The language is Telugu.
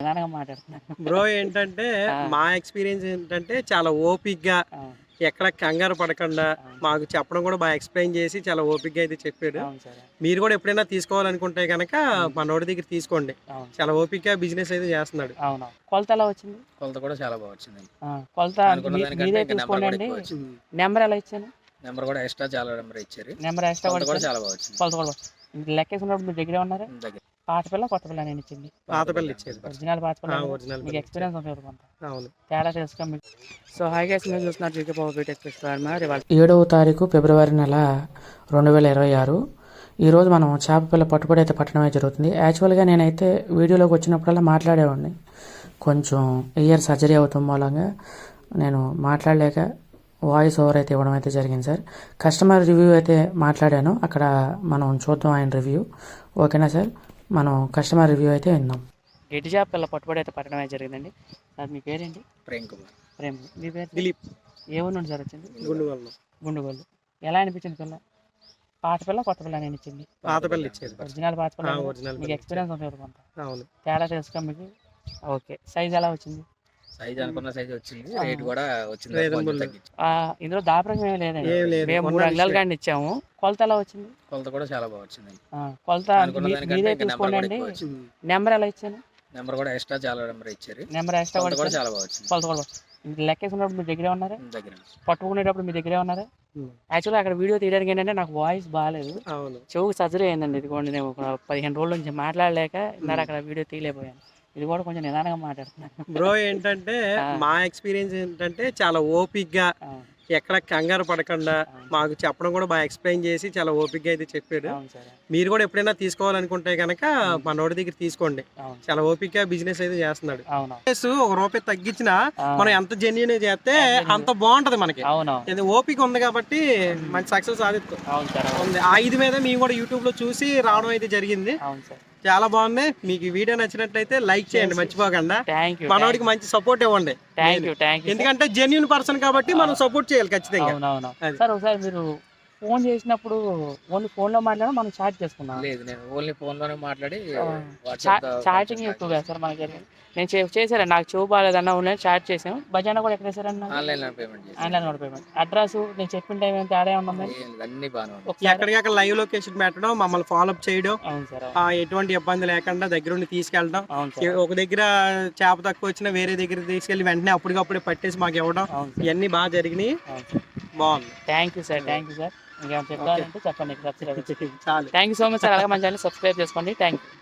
నిదానంగా మాట్లాడుతున్నా. బ్రో ఏంటంటే మా ఎక్స్పీరియన్స్ ఏంటంటే చాలా ఓపిక్గా అవును. ఎక్కడ కంగారు పడకుండా అవును. మాకు చెప్పడం కూడా బాగా ఎక్స్ప్లెయిన్ చేసి చాలా ఓపిక్గా అయితే చెప్పాడు. అవును సార్. మీరు కూడా ఎప్పుడైనా తీసుకోవాలనుకుంటే కనుక హ్మ్. మనోడి దగ్గర తీసుకోండి. అవును. చాలా ఓపిక్గా బిజినెస్ అయితే చేస్తున్నాడు. అవును. కొలత ఎలా వచ్చింది? కొలత కూడా చాలా బాగా వచ్చిందండి. కొలత అనుకున్న దానికంటే మీరే ఇంకా నెంబర్ కూడా తీసుకోండి. ఎక్కువ వచ్చింది. నెంబర్ ఎలా ఇచ్చాను? నెంబర్ కూడా ఎక్స్ట్రా చాలా నెంబర్ ఇచ్చారు. నెంబర్ ఎక్స్ట్రా కొలత కూడా ఇచ్చారు. చాలా బాగా వచ్చింది. కొలత కూడా లెక్కేసుకున్నప్పుడు మీ దగ్గరే ఉన్నారా? దగ్గర పాత పిల్ల కొత్త పిల్ల నేను ఇచ్చింది? పాత పిల్ల ఇచ్చేది. ఒరిజినల్ పాత పిల్ల కదా? ఒరిజినల్ మీకు ఎక్స్పీరియన్స్ ఉంటుంది కొంత. అవును. తేడా తెలుసుకో మీకు. సో హై గైస్, మీరు చూస్తున్నారు జీకే పవర్ బీటెక్ ఫెస్టివల్. 7వ తారీఖు ఫిబ్రవరి నెల 2026. ఈరోజు మనం చేప పిల్ల పట్టుబడి అయితే పట్టడమే జరుగుతుంది. యాక్చువల్గా నేనైతే వీడియోలోకి వచ్చినప్పుడల్లా మాట్లాడేవాడిని. కొంచెం ఇయర్ సర్జరీ అవుతాం మూలంగా నేను మాట్లాడలేక వాయిస్ ఓవర్ అయితే ఇవ్వడం అయితే జరిగింది సార్. కస్టమర్ రివ్యూ అయితే మాట్లాడాను, అక్కడ మనం చూద్దాం ఆయన రివ్యూ. ఓకేనా సార్? మనం కస్టమర్ రివ్యూ అయితే విందాం. గెడ్డి చేప పిల్ల పట్టుబడి అయితే పట్టడమే జరిగిందండి. సార్ మీ పేరేంటి? ప్రేమ్ కుమార్. ప్రేమ్. మీ పేరు? దిలీప్. ఏ ఊరు నుండి సార్ వచ్చింది? గుండుగోలు. గుండుగోలు. ఎలా అనిపించింది పిల్ల? పాత పిల్ల కొత్త పిల్ల నేను ఇచ్చింది? పాత పిల్ల ఇచ్చేది. ఒరిజినల్ పాత పిల్ల కదా? ఒరిజినల్ మీకు ఎక్స్పీరియన్స్ ఉంటుంది కొంత. అవును. తేడా తెలుసుకో మీకు. ఓకే. సైజ్ ఎలా వచ్చింది? సైజ్ అనుకున్న సైజ్ వచ్చింది, రేట్ కూడా వచ్చింది. ఇందులో దాపరం ఏమీ లేదండి. ఏం లేదు. మేము 3 అంగుళాల కాడిని ఇచ్చాము. కొలత ఎలా వచ్చింది? కొలత కూడా చాలా బాగా వచ్చింది. కొలత అనుకున్న దానికంటే మీరే ఇంకా నెంబర్ కూడా తీసుకోండి. ఎక్కువ వచ్చింది. నెంబర్ ఎలా ఇచ్చాను? నెంబర్ కూడా ఎక్స్ట్రా చాలా నెంబర్ ఇచ్చారు. నెంబర్ ఎక్స్ట్రా కొలత కూడా చాలా బాగా వచ్చింది. కొలత కూడా లెక్కేసుకున్నప్పుడు మీ దగ్గరే ఉన్నారా? దగ్గర పట్టుకునేటప్పుడు మీ దగ్గరే ఉన్నారా? యాక్చువల్గా అక్కడ వీడియో తీయడానికి ఏంటంటే నాకు వాయిస్ బాగాలేదు, చెవుకు సర్జరీ అయిందండి. ఇదిగోండి నేను ఒక 15 రోజుల నుంచి మాట్లాడలేక ఇందాక అక్కడ వీడియో తీయలేకపోయాను. ఇది కూడా కొంచెం నిదానంగా మాట్లాడుతున్నాను. బ్రో ఏంటంటే మా ఎక్స్పీరియన్స్ ఏంటంటే చాలా ఓపిక్గా ఎక్కడ కంగారు పడకుండా మాకు చెప్పడం కూడా బాగా ఎక్స్ప్లెయిన్ చేసి చాలా ఓపిక్గా అయితే చెప్పాడు. మీరు కూడా ఎప్పుడైనా తీసుకోవాలనుకుంటే కనుక మనోడి దగ్గర తీసుకోండి. చాలా ఓపిక్గా బిజినెస్ అయితే చేస్తున్నాడు. ₹1 తగ్గించినా మనం ఎంత జెన్యూన్ చేస్తే అంత బాగుంటది మనకి. ఇది ఓపిక ఉంది కాబట్టి మంచి సక్సెస్ సాధిస్తాం. ఆ ఇది మీద మేము కూడా యూట్యూబ్ లో చూసి రావడం అయితే జరిగింది. చాలా బాగుంది. మీకు ఈ వీడియో నచ్చినట్లయితే లైక్ చేయండి మర్చిపోకుండా. మనోడికి మంచి సపోర్ట్ ఇవ్వండి, ఎందుకంటే జెన్యూన్ పర్సన్ కాబట్టి మనం సపోర్ట్ చేయాలి ఖచ్చితంగా. సార్ ఒకసారి మీరు ఫోన్ చేసినప్పుడు ఓన్లీ ఫోన్ లో మాట్లాడి మనం చాట్ చేసుకున్నాం. లేదు, నేను ఓన్లీ ఫోన్ లోనే మాట్లాడి చాటింగ్ ఎక్కువగా సార్ మనకి. నేను చేశాను, నాకు చెవు బాగాలేదన్నా ఆన్లైన్ చాట్ చేసాం. బజానా కూడా ఎక్కడ వేసారన్నా? Online payment. అడ్రస్ నేను చెప్పిన టైం ఏం తేడా ఉందండి? అన్ని బాగా ఎక్కడికక్కడ లైవ్ లొకేషన్ పెట్టడం, మమ్మల్ని ఫాలో అప్ చేయడం, ఎటువంటి ఇబ్బంది లేకుండా దగ్గరుండి తీసుకెళ్ళడం. ఒక దగ్గర చేప తక్కువ వచ్చినా వేరే దగ్గర తీసుకెళ్లి వెంటనే అప్పటికప్పుడే పట్టేసి మాకు ఇవ్వడం, ఇవన్నీ బాగా జరిగినాయి. బాగుంది. Thank you sir. ఇంకేమైనా చెప్పాలంటే చెప్పండి. Thank you so much sir. అలాగే మన ఛానల్ సబ్స్క్రైబ్ చేసుకోండి. Thank you.